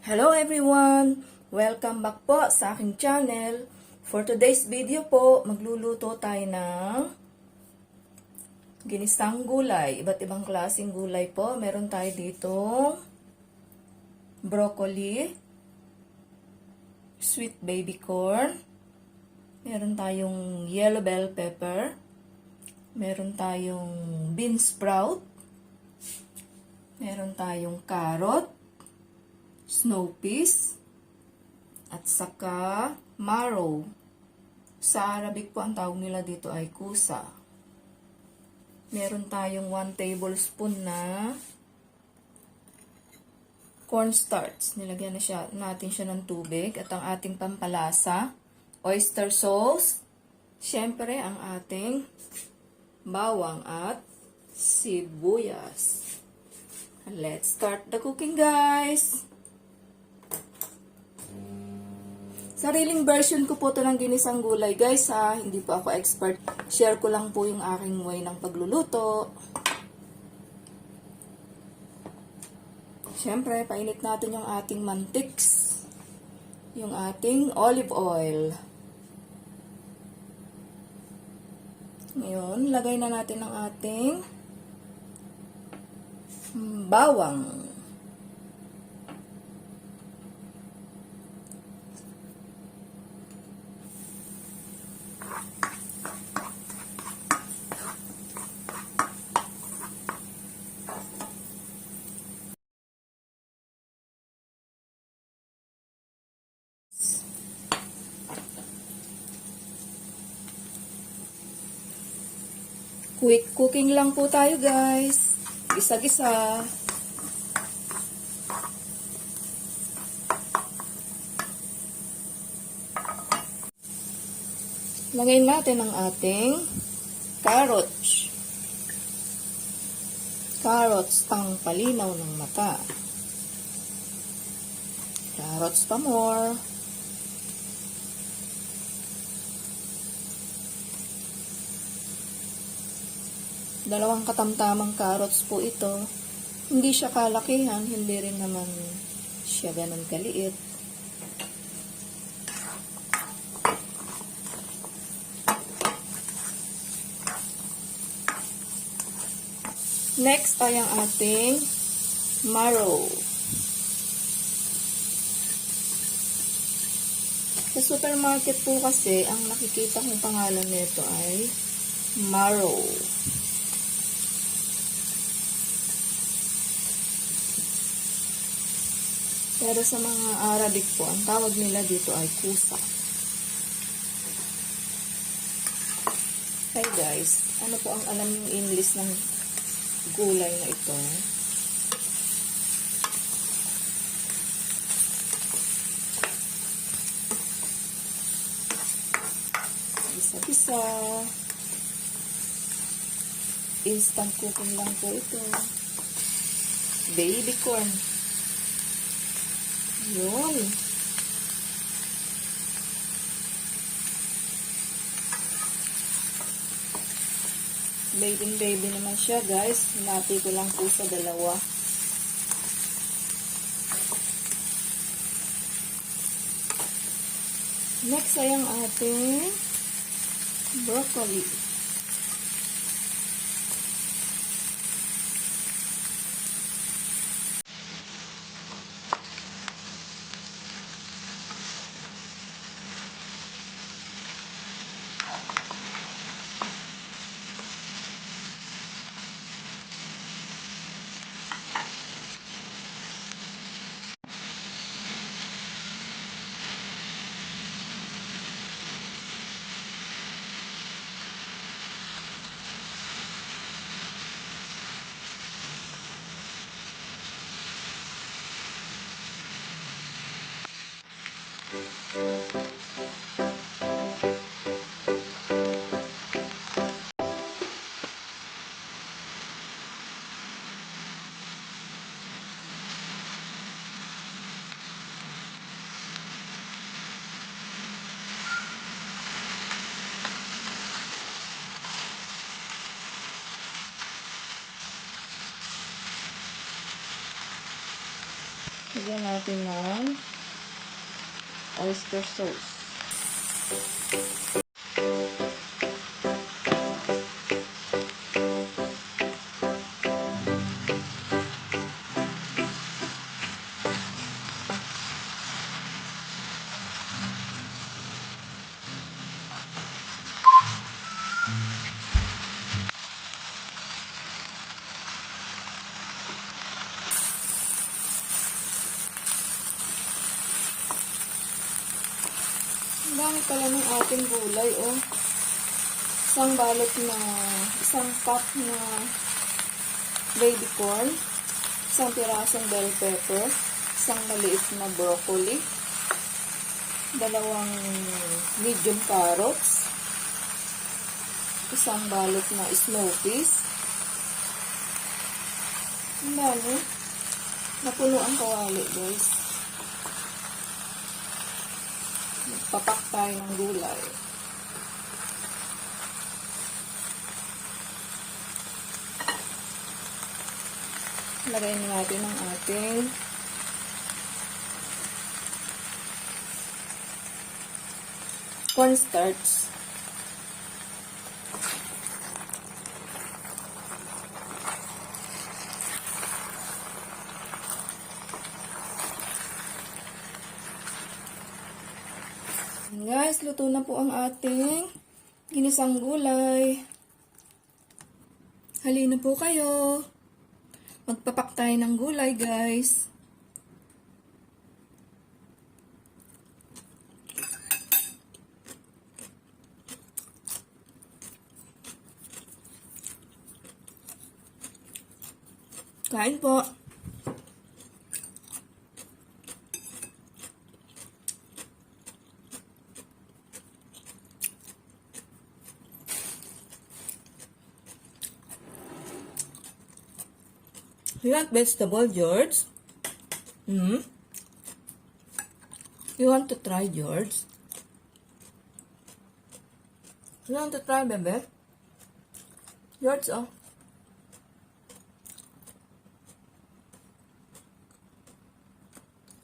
Hello everyone! Welcome back po sa aking channel. For today's video po, magluluto tayo ng ginisang gulay. Iba't ibang klaseng gulay po. Meron tayo dito broccoli, sweet baby corn, meron tayong yellow bell pepper, meron tayong bean sprout, meron tayong carrot, snow peas, at saka marrow. Sa Arabic po ang tawag nila dito ay kusa. Meron tayong 1 tablespoon na cornstarch. Nilagyan natin siya ng tubig. At ang ating pampalasa, oyster sauce. Siyempre, ang ating bawang at sibuyas. Let's start the cooking, guys! Sariling version ko po ito ng ginisang gulay, guys, ha. Hindi po ako expert. Share ko lang po yung aking way ng pagluluto. Siyempre, painit natin yung ating mantiks. Yung ating olive oil. Ngayon, lagay na natin ang ating bawang. Quick cooking lang po tayo, guys. Gisa-gisa. Lagay natin ang ating carrots. Carrots pang palinaw ng mata. Carrots pa more. Dalawang katamtamang carrots po ito. Hindi siya kalakihan, hindi rin naman siya ganun kaliit. Next ay ang ating marrow. Sa supermarket po kasi, ang nakikita kong pangalan nito ay marrow. Pero sa mga Arabic po, ang tawag nila dito ay kusa. Okay guys, ano po ang alam yung English ng gulay na ito? Bisa-bisa. Instant cooking lang po ito. Baby corn. Yun. Baby naman siya, guys. Hinati ko lang po sa dalawa. Next ay ang ating broccoli. Lagyan natin ng oyster sauce. Ang dami pala ng ating gulay, oh. Isang cup na baby corn, isang pirasong bell pepper, isang maliit na broccoli, dalawang medium carrots, isang balot na snow peas. Ang dami. Napuno ang kawali, guys. Magpapak tayo ng gulay. Lagay natin ang ating cornstarch. Guys, luto na po ang ating ginisang gulay. Halina po kayo. Magpapak tayo ng gulay, guys. Kain po. You want vegetable, George? You want to try, George? You want to try, bebe? George, oh.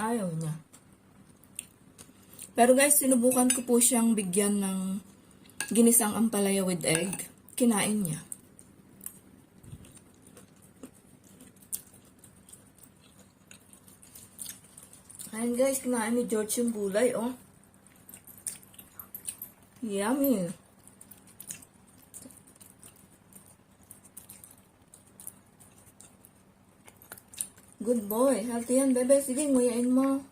Ayaw niya. Pero guys, sinubukan ko po siyang bigyan ng ginisang ampalaya with egg. Kinain niya. Ayan guys, kinain ni George yung gulay, oh. Yummy. Good boy. Healthy yan, bebe. Sige, nguyain mo.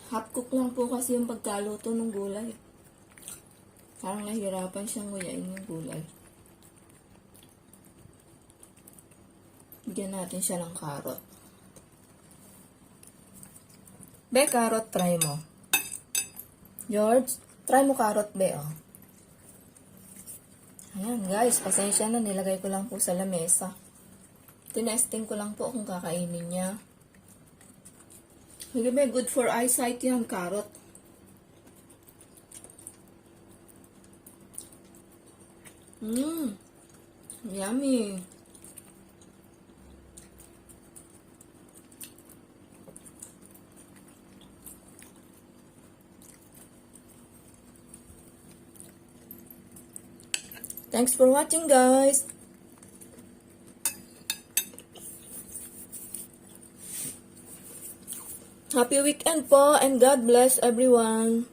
Half cook lang po kasi yung pagkaluto ng gulay. Parang nahihirapan siyang nguyain yung gulay. Bigyan natin siya ng carrot. Be, carrot, try mo. George, try mo carrot, be, oh. Ayan, guys, pasensya na. Nilagay ko lang po sa lamesa. Tinesting ko lang po kung kakainin niya. Sige, be, good for eyesight yan, carrot. Yummy. Thanks for watching, guys. Happy weekend po, and God bless everyone.